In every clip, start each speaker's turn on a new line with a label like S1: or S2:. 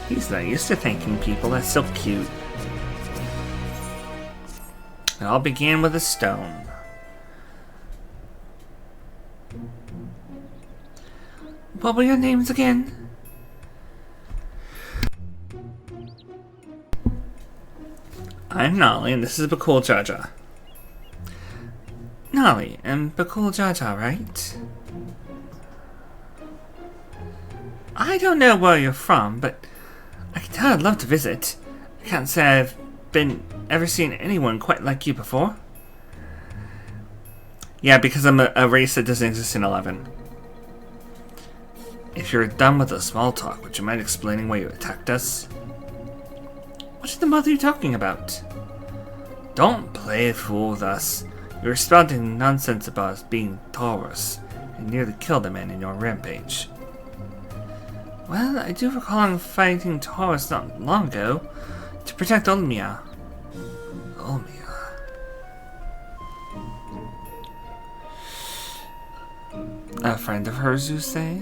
S1: He's not used to thanking people. That's so cute. It all began with a stone. What were your names again? I'm Nolly, and this is Bakul Jaja. Nolly and Bakul Jaja, right? I don't know where you're from, but I can tell I'd love to visit. I can't say I've ever seen anyone quite like you before. Yeah, because I'm a race that doesn't exist in 11. If you're done with the small talk, would you mind explaining why you attacked us? What in the mother are you talking about? Don't play fool with us. You were spouting nonsense about us being Taurus, and nearly killed a man in your rampage. Well, I do recall fighting Taurus not long ago to protect Olmia. Olmia. A friend of hers, you say?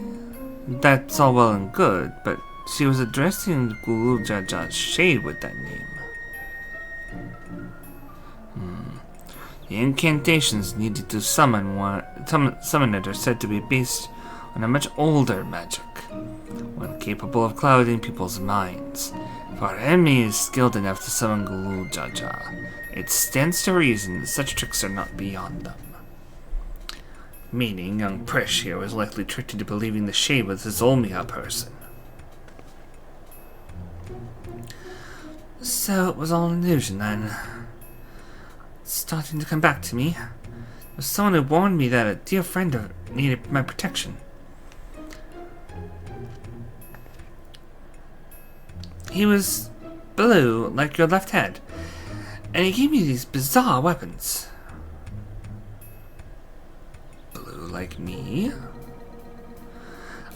S1: That's all well and good, but she was addressing Guru Jaja's shade with that name. The incantations needed to summon it are said to be based on a much older magic, one capable of clouding people's minds. If our enemy is skilled enough to summon Guru Jaja, it stands to reason that such tricks are not beyond them. Meaning, young Prish here was likely tricked into believing the shade was his Olmia person. So it was all an illusion then. It's starting to come back to me. It was someone who warned me that a dear friend needed my protection. He was blue, like your left hand, and he gave me these bizarre weapons. Like me.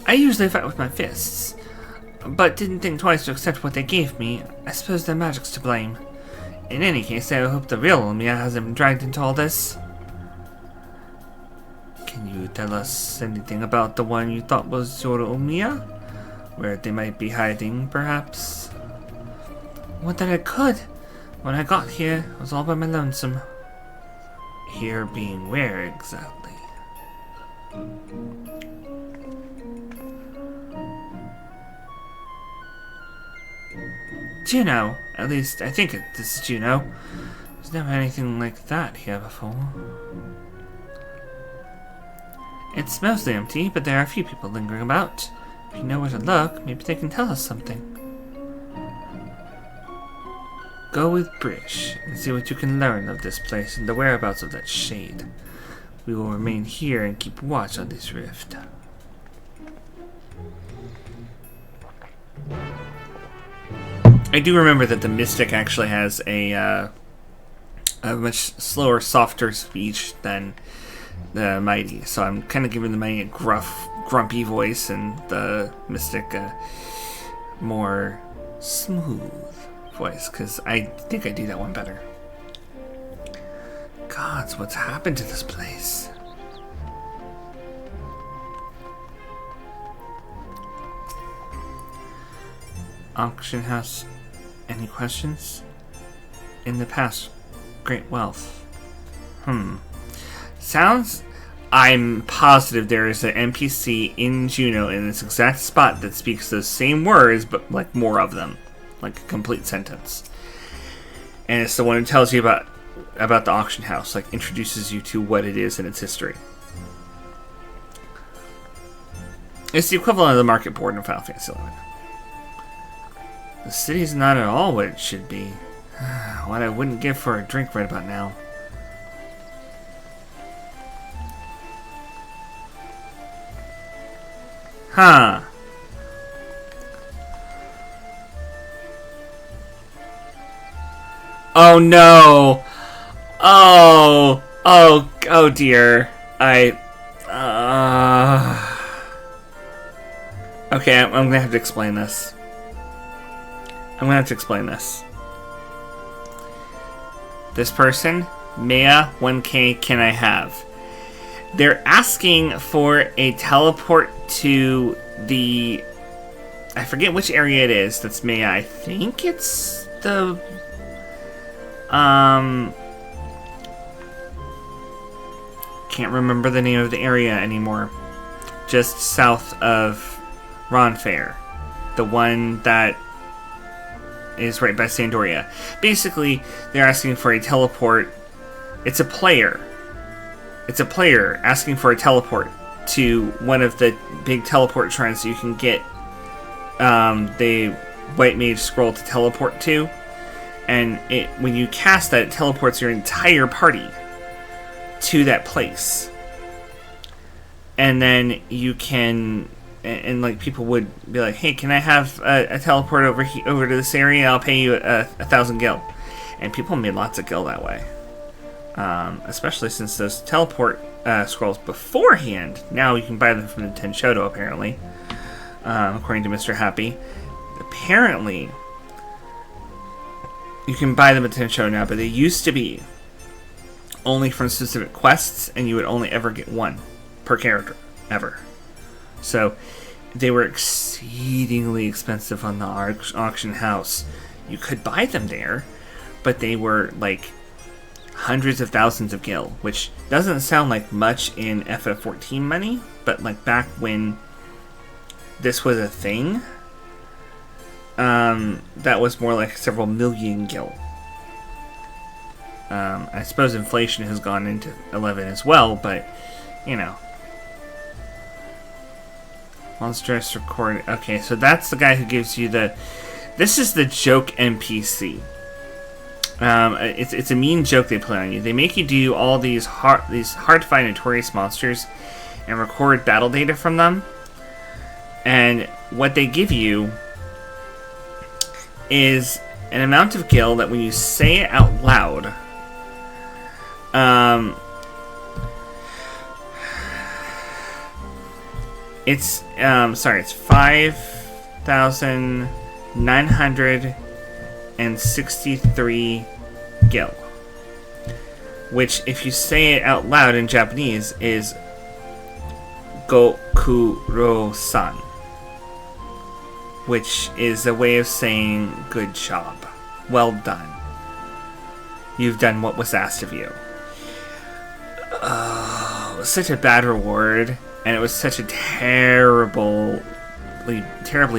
S1: I usually fight with my fists, but didn't think twice to accept what they gave me. I suppose their magic's to blame. In any case, I hope the real Olmia hasn't been dragged into all this. Can you tell us anything about the one you thought was your Olmia? Where they might be hiding, perhaps? What that I could. When I got here, I was all by my lonesome. Here being where exactly? Jeuno. At least, I think this is Jeuno. There's never anything like that here before. It's mostly empty, but there are a few people lingering about. If you know where to look, maybe they can tell us something. Go with Brish and see what you can learn of this place and the whereabouts of that shade. We will remain here and keep watch on this rift. I do remember that the Mystic actually has a much slower, softer speech than the Mighty, so I'm kind of giving the Mighty a gruff, grumpy voice, and the Mystic a more smooth voice, because I think I do that one better. Gods, what's happened to this place? Auction house. Any questions? In the past, great wealth. Sounds... I'm positive there is an NPC in Jeuno in this exact spot that speaks those same words, but like more of them. Like a complete sentence. And it's the one who tells you about the auction house, like introduces you to what it is and its history. It's the equivalent of the market board in Final Fantasy XI. The city's not at all what it should be. What I wouldn't give for a drink right about now. Huh. Oh no! Oh dear. Okay, I'm gonna have to explain this. This person, Maya 1K, can I have? They're asking for a teleport to the I forget which area it is that's me. I think it's the... Can't remember the name of the area anymore. Just south of Ronfair. The one that is right by Sandoria. Basically, they're asking for a teleport. It's a player. It's a player asking for a teleport to one of the big teleport shrines you can get the White Mage Scroll to teleport to. And when you cast that, it teleports your entire party to that place. And then you can... And like people would be like, hey, can I have a teleport over to this area? I'll pay you 1,000 gil. And people made lots of gil that way. Especially since those teleport scrolls beforehand, now you can buy them from the Tenshodo, apparently. According to Mr. Happy. Apparently, you can buy them at Tenshodo now, but they used to be only from specific quests, and you would only ever get one per character, ever. So, they were exceedingly expensive on the auction house. You could buy them there, but they were like hundreds of thousands of gil, which doesn't sound like much in FF14 money, but like back when this was a thing, that was more like several million gil. I suppose inflation has gone into 11 as well, but, you know. Monstrous record. Okay, so that's the guy who gives you the... This is the joke NPC. It's a mean joke they play on you. They make you do all these hard to find notorious monsters and record battle data from them. And what they give you is an amount of gil that when you say it out loud, it's 5,963 gil, which if you say it out loud in Japanese is Gokuro-san, which is a way of saying good job, well done, you've done what was asked of you. It was such a bad reward, and it was such a terribly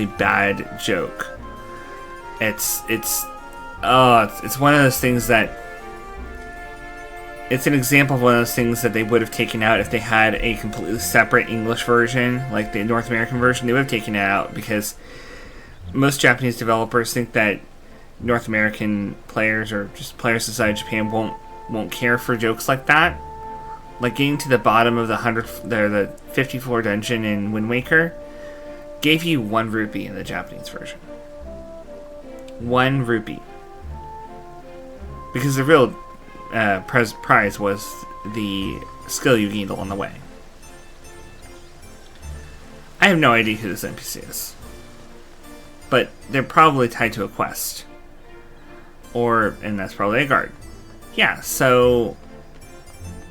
S1: bad joke. It's one of those things that... It's an example of one of those things that they would have taken out if they had a completely separate English version, like the North American version. They would have taken it out because most Japanese developers think that North American players or just players outside Japan won't care for jokes like that. Like getting to the bottom of the 50 floor dungeon in Wind Waker gave you 1 rupee in the Japanese version. 1 rupee. Because the real prize was the skill you gained along the way. I have no idea who this NPC is. But they're probably tied to a quest. And that's probably a guard. Yeah, so...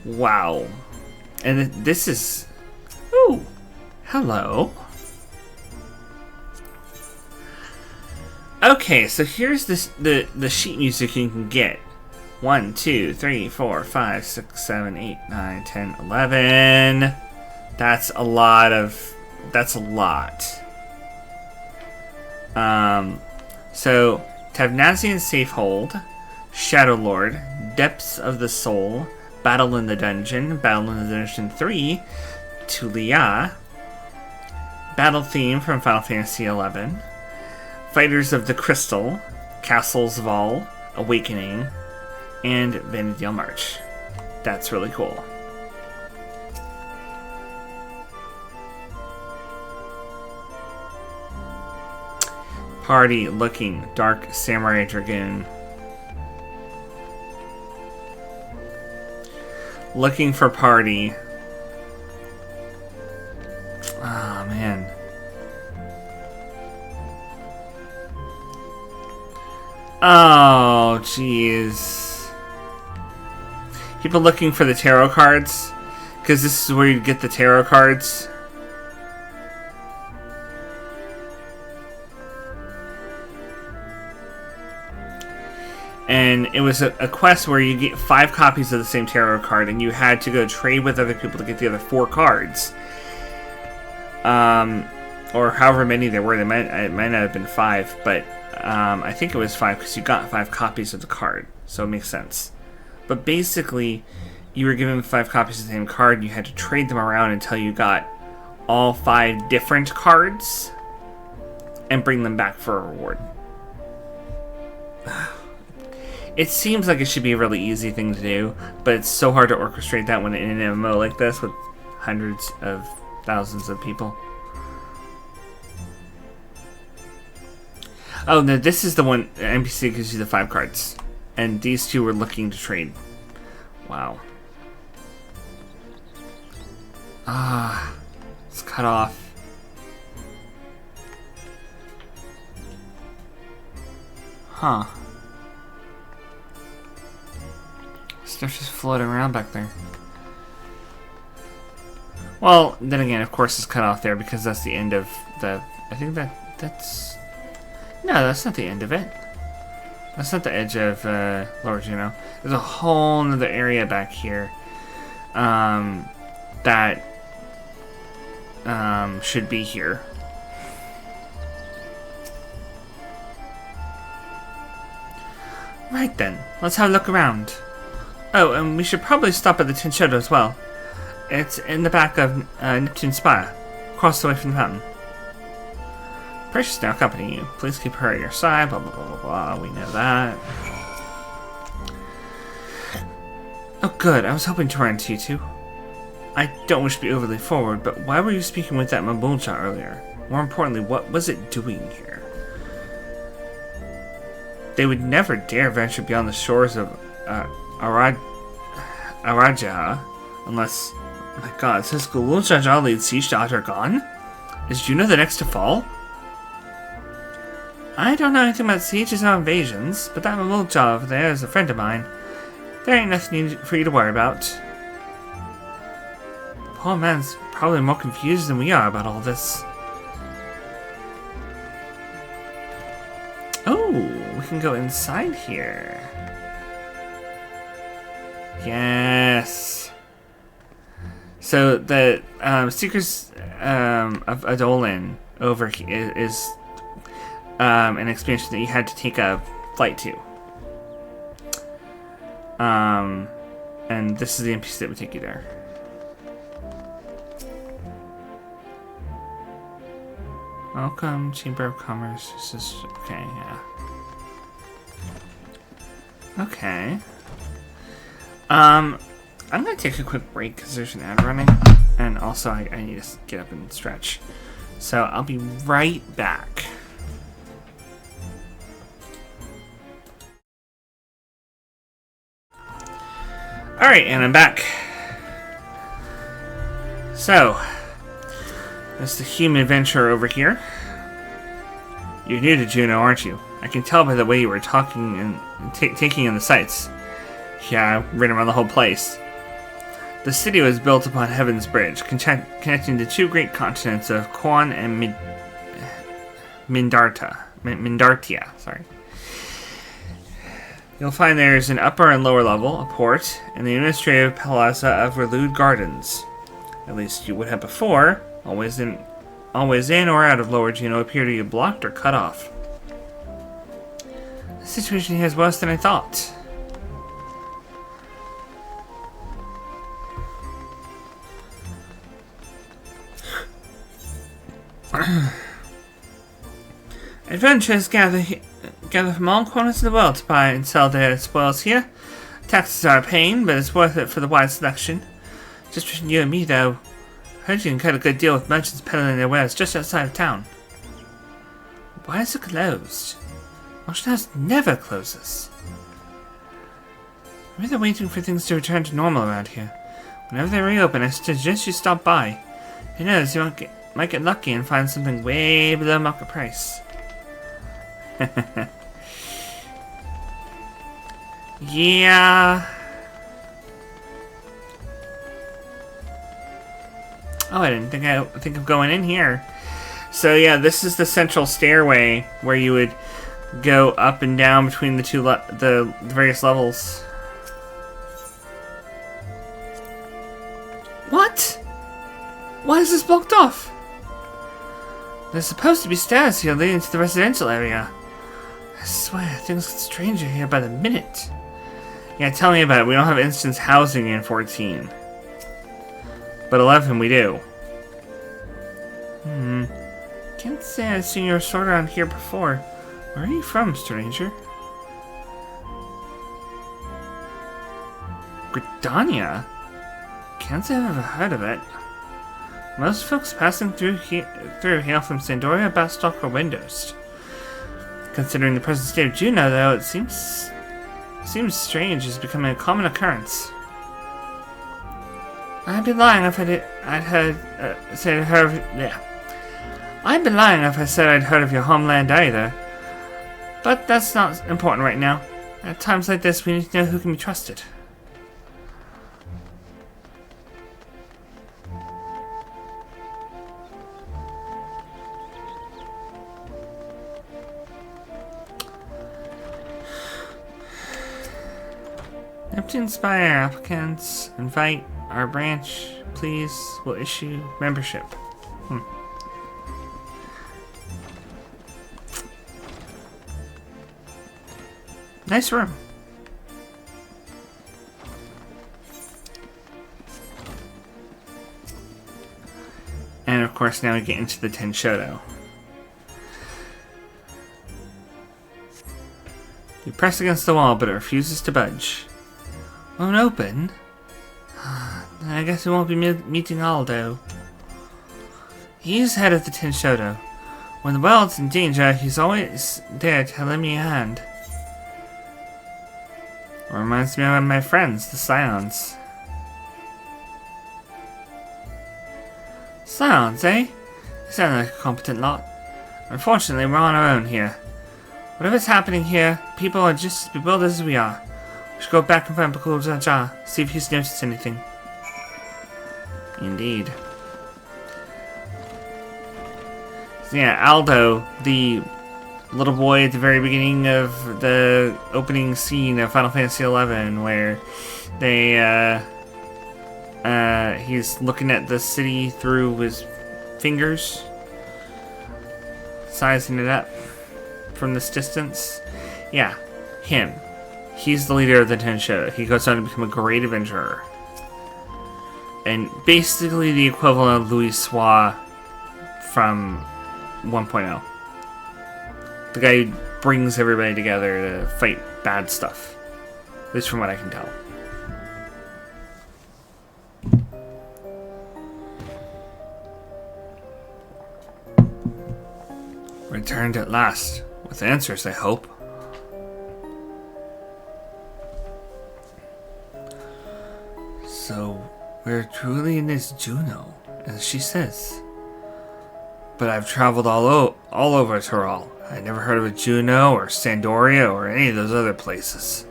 S1: Wow. And this is... Ooh! Hello. Okay, so here's the sheet music you can get. 1, 2, 3, 4, 5, 6, 7, 8, 9, 10, 11. That's a lot. So, Tavnazian Safehold, Shadow Lord, Depths of the Soul, Battle in the Dungeon 3, Tulia, Battle Theme from Final Fantasy XI, Fighters of the Crystal, Castles Vol, Awakening, and Vanadil March. That's really cool. Party looking Dark Samurai Dragoon. Looking for party. Oh, man. Oh, jeez. People looking for the tarot cards, because this is where you get the tarot cards. And it was a quest where you get 5 copies of the same tarot card, and you had to go trade with other people to get the other 4 cards. Or however many there were. It might not have been 5, but I think it was 5 because you got 5 copies of the card, so it makes sense. But basically, you were given 5 copies of the same card, and you had to trade them around until you got all 5 different cards and bring them back for a reward. It seems like it should be a really easy thing to do, but it's so hard to orchestrate that when in an MMO like this with hundreds of thousands of people. Oh, no, this is the one NPC gives you the 5 cards. And these 2 were looking to trade. Wow. Ah, it's cut off. Huh. Stuff just floating around back there. Well, then again, of course, it's cut off there because that's the end of the... I think that's... No, that's not the end of it. That's not the edge of Lower Jeuno. There's a whole other area back here that should be here. Right then, let's have a look around. Oh, and we should probably stop at the Tenshodo as well. It's in the back of Neptune's Spire, across the way from the fountain. Precious now accompanying you. Please keep her at your side, blah blah blah blah blah, we know that. Oh good, I was hoping to run into you two. I don't wish to be overly forward, but why were you speaking with that Mamulcha earlier? More importantly, what was it doing here? They would never dare venture beyond the shores of Araja, unless... Oh my god, says Gululjaja leads siege to Atargon? Is Jeuno the next to fall? I don't know anything about sieges or invasions, but that Mamulcha over there is a friend of mine. There ain't nothing for you to worry about. The poor man's probably more confused than we are about all this. Oh, we can go inside here. Yes. So the Seekers of Adolin over here is an expansion that you had to take a flight to. And this is the NPC that would take you there. Welcome, Chamber of Commerce. This is okay, yeah. Okay. I'm gonna take a quick break because there's an ad running, and also I need to get up and stretch. So I'll be right back. Alright, and I'm back. So, that's the human adventurer over here. You're new to Jeuno, aren't you? I can tell by the way you were talking and taking in the sights. Yeah, I've ridden around the whole place. The city was built upon Heaven's Bridge, connecting the 2 great continents of Quan and Mindartia. Sorry. You'll find there's an upper and lower level, a port, and the administrative plaza of Relude Gardens. At least you would have before. Always in or out of Lower Jeuno appear to be blocked or cut off. The situation here is worse than I thought. Adventurers gather from all corners of the world to buy and sell their spoils here. Taxes are a pain, but it's worth it for the wide selection. Just between you and me, though, I heard you can cut a good deal with merchants peddling their wares just outside of town. Why is it closed? Auction House never closes. I'm really waiting for things to return to normal around here. Whenever they reopen, I suggest you stop by. Who knows, you might get lucky and find something way below market price. Yeah. Oh, I didn't think of going in here. So yeah, this is the central stairway where you would go up and down between the the various levels. What? Why is this blocked off? There's supposed to be stairs here leading to the residential area. I swear, things get stranger here by the minute. Yeah, tell me about it. We don't have instance housing in 14. But 11 we do. Can't say I've seen your sword around here before. Where are you from, stranger? Gridania? Can't say I've ever heard of it. Most folks passing through hail from Sandoria, Bastok, or Windows. Considering the present state of Jeuno, though, it seems strange is becoming a common occurrence. I'd be lying if I'd said I'd heard of your homeland either. But that's not important right now. At times like this, we need to know who can be trusted. To inspire applicants, invite our branch, please. We'll issue membership. Nice room. And of course, now we get into the Tenshodo. You press against the wall, but it refuses to budge. Won't open? I guess we won't be meeting Aldo. He's head of the Tenshodo. When the world's in danger, he's always there to lend me a hand. Reminds me of my friends, the Scions. Scions, eh? They sound like a competent lot. Unfortunately, we're on our own here. Whatever's happening here, people are just as bewildered as we are. We should go back and find Bakul Jaja, see if he's noticed anything. Indeed. So yeah, Aldo, the little boy at the very beginning of the opening scene of Final Fantasy XI, where they, he's looking at the city through his fingers, sizing it up from this distance. Yeah, him. He's the leader of the Tenshodo. He goes on to become a great adventurer. And basically the equivalent of Louis Soir from 1.0. The guy who brings everybody together to fight bad stuff. At least from what I can tell. Returned at last. With answers, I hope. So, we're truly in this Jeuno, as she says. But I've traveled all over Tyrol. I never heard of a Jeuno or Sandoria or any of those other places.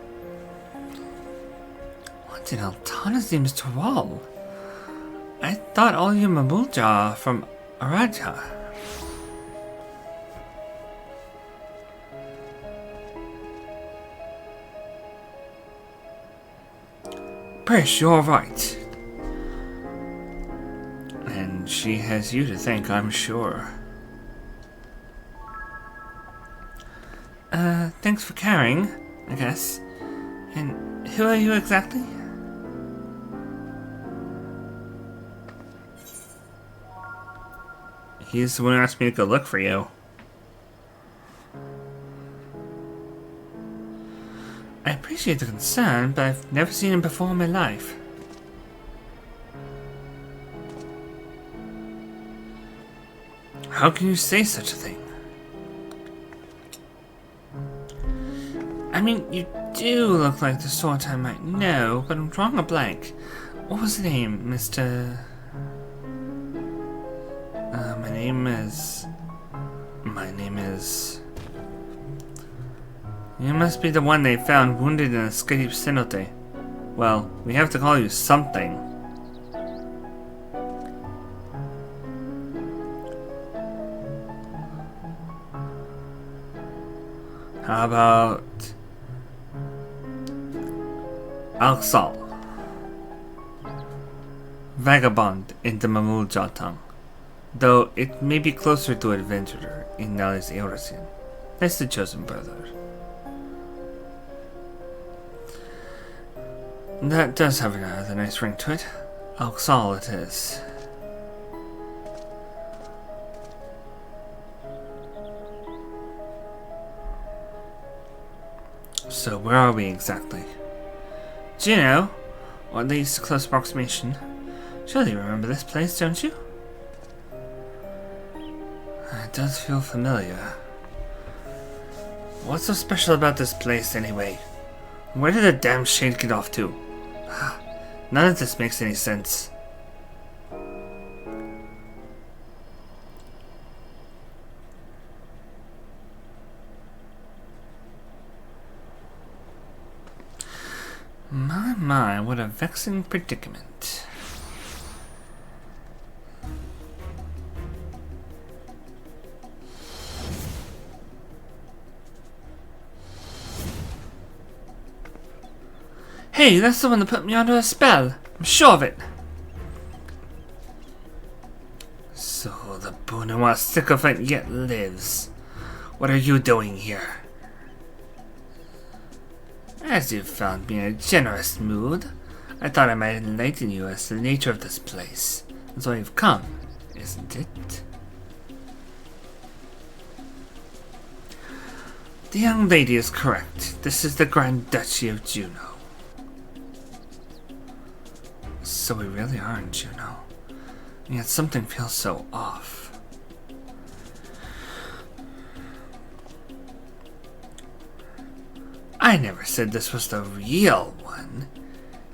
S1: What in Altana's name is Tyrol? I thought all you Mamulja from Araja. Prish, you're right. And she has you to thank, I'm sure. Thanks for carrying, I guess. And who are you exactly? He's the one who asked me to go look for you. I appreciate the concern, but I've never seen him before in my life. How can you say such a thing? I mean, you do look like the sort I might know, but I'm drawing a blank. What was the name, Mr... My name is... You must be the one they found wounded in a escape cenote. Well, we have to call you something. How about Alxal, vagabond in the Mamul Jatang, though it may be closer to adventurer in Nali's Eurasian. That's the chosen brother. That does have a nice ring to it. Alxal it is. So where are we exactly? Jeuno, or at least a close approximation. Surely you remember this place, don't you? It does feel familiar. What's so special about this place anyway? Where did the damn shade get off to? None of this makes any sense. My, what a vexing predicament. Hey, that's the one that put me under a spell. I'm sure of it. So the Bunawa sycophant yet lives. What are you doing here? As you found me in a generous mood, I thought I might enlighten you as to the nature of this place. And so you've come, isn't it? The young lady is correct. This is the Grand Duchy of Jeuno. So we really are in Jeuno. And yet something feels so off. I never said this was the real one.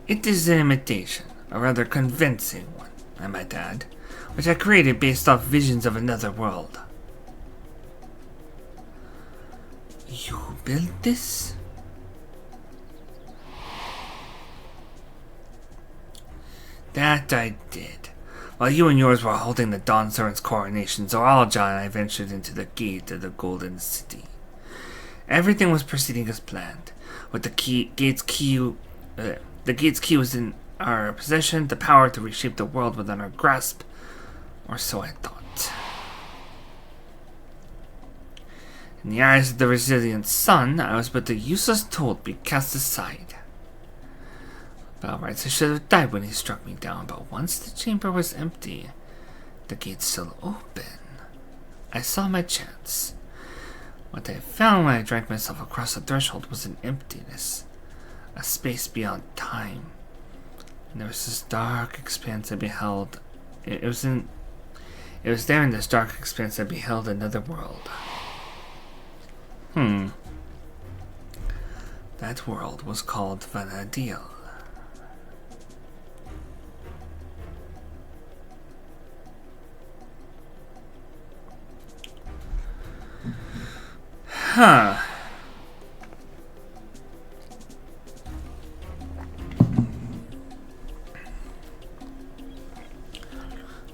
S1: It is an imitation, a rather convincing one, I might add, which I created based off visions of another world. You built this? That I did. While you and yours were holding the Dawn Servant's coronation, Zoraljah and I ventured into the gate of the Golden City. Everything was proceeding as planned. With the gate's key was in our possession, the power to reshape the world within our grasp, or so I thought. In the eyes of the resilient sun, I was but a useless tool to be cast aside. By all rights, I should have died when he struck me down, but once the chamber was empty, the gate still open, I saw my chance. What I found when I dragged myself across the threshold was an emptiness, a space beyond time. And there was this dark expanse I beheld. It was there in this dark expanse I beheld another world. That world was called Vana'diel. Huh.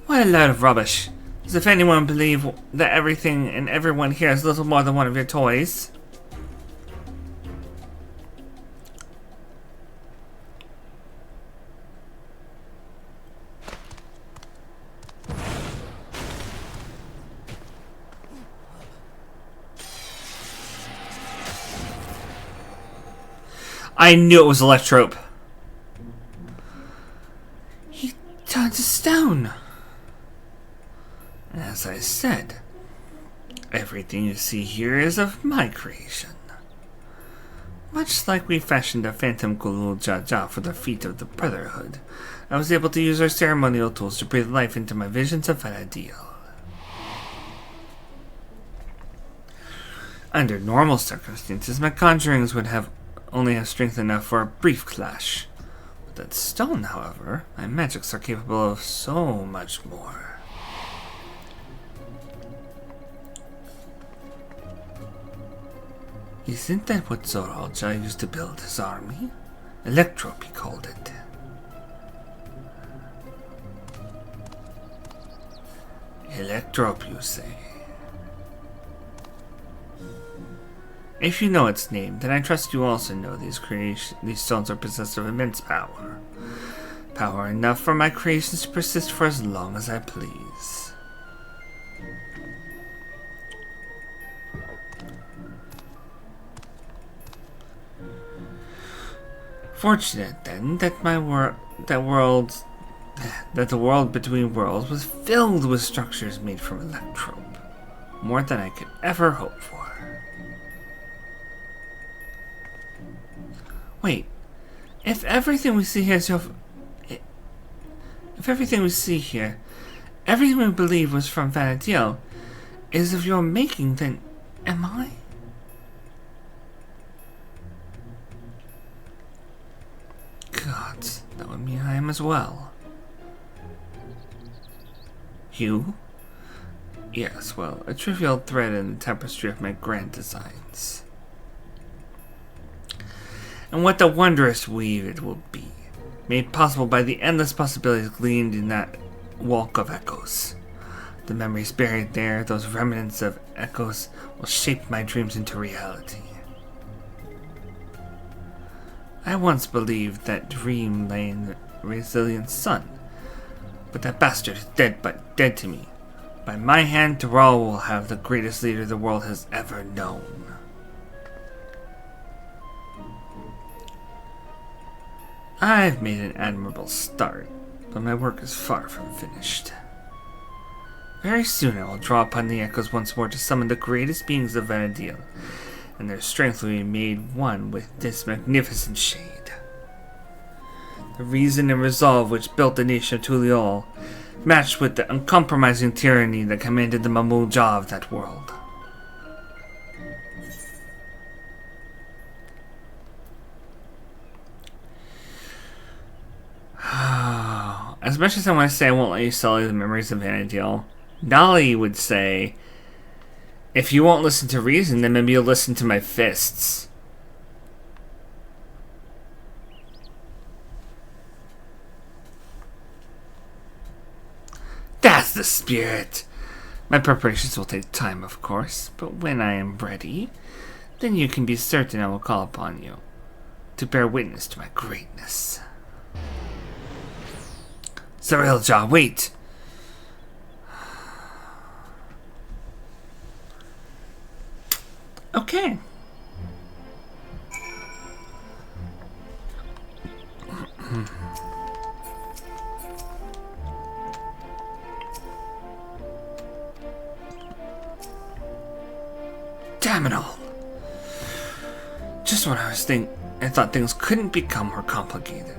S1: What a load of rubbish. As if anyone believe that everything and everyone here is little more than one of your toys. I knew it was Electrope. He turned to stone. As I said, everything you see here is of my creation. Much like we fashioned a Phantom Gulul Jaja for the feet of the Brotherhood, I was able to use our ceremonial tools to breathe life into my visions of Vana'diel. Under normal circumstances, my conjurings would only have strength enough for a brief clash. With that stone, however, my magics are capable of so much more. Isn't that what Zoraljah used to build his army? Electrope, he called it. Electrope, you say? If you know its name, then I trust you also know these stones are possessed of immense power. Power enough for my creations to persist for as long as I please. Fortunate then that the world between worlds was filled with structures made from electrope, more than I could ever hope for. Wait, if everything we see here everything we believe was from Vana'diel, is of your making, then am I? God, that would mean I am as well. You? Yes, well, a trivial thread in the tapestry of my grand designs. And what a wondrous weave it will be, made possible by the endless possibilities gleaned in that walk of echoes. The memories buried there, those remnants of echoes, will shape my dreams into reality. I once believed that dream lay in the resilient sun, but that bastard is dead to me. By my hand, Doral will have the greatest leader the world has ever known. I've made an admirable start, but my work is far from finished. Very soon I will draw upon the echoes once more to summon the greatest beings of Vana'diel, and their strength will be made one with this magnificent shade. The reason and resolve which built the nation of Tuliol, matched with the uncompromising tyranny that commanded the Mamuja of that world. As much as I want to say I won't let you sully the memories of Vana'diel, Nali would say, if you won't listen to reason, then maybe you'll listen to my fists. That's the spirit! My preparations will take time, of course, but when I am ready, then you can be certain I will call upon you to bear witness to my greatness. Zarilja, wait! Okay. Damn it all. Just when I thought things couldn't become more complicated.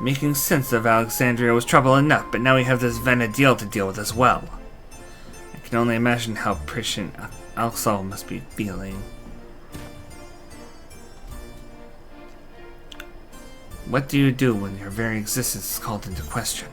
S1: Making sense of Alexandria was trouble enough, but now we have this Vana'diel to deal with as well. I can only imagine how Priscian Alxal must be feeling. What do you do when your very existence is called into question?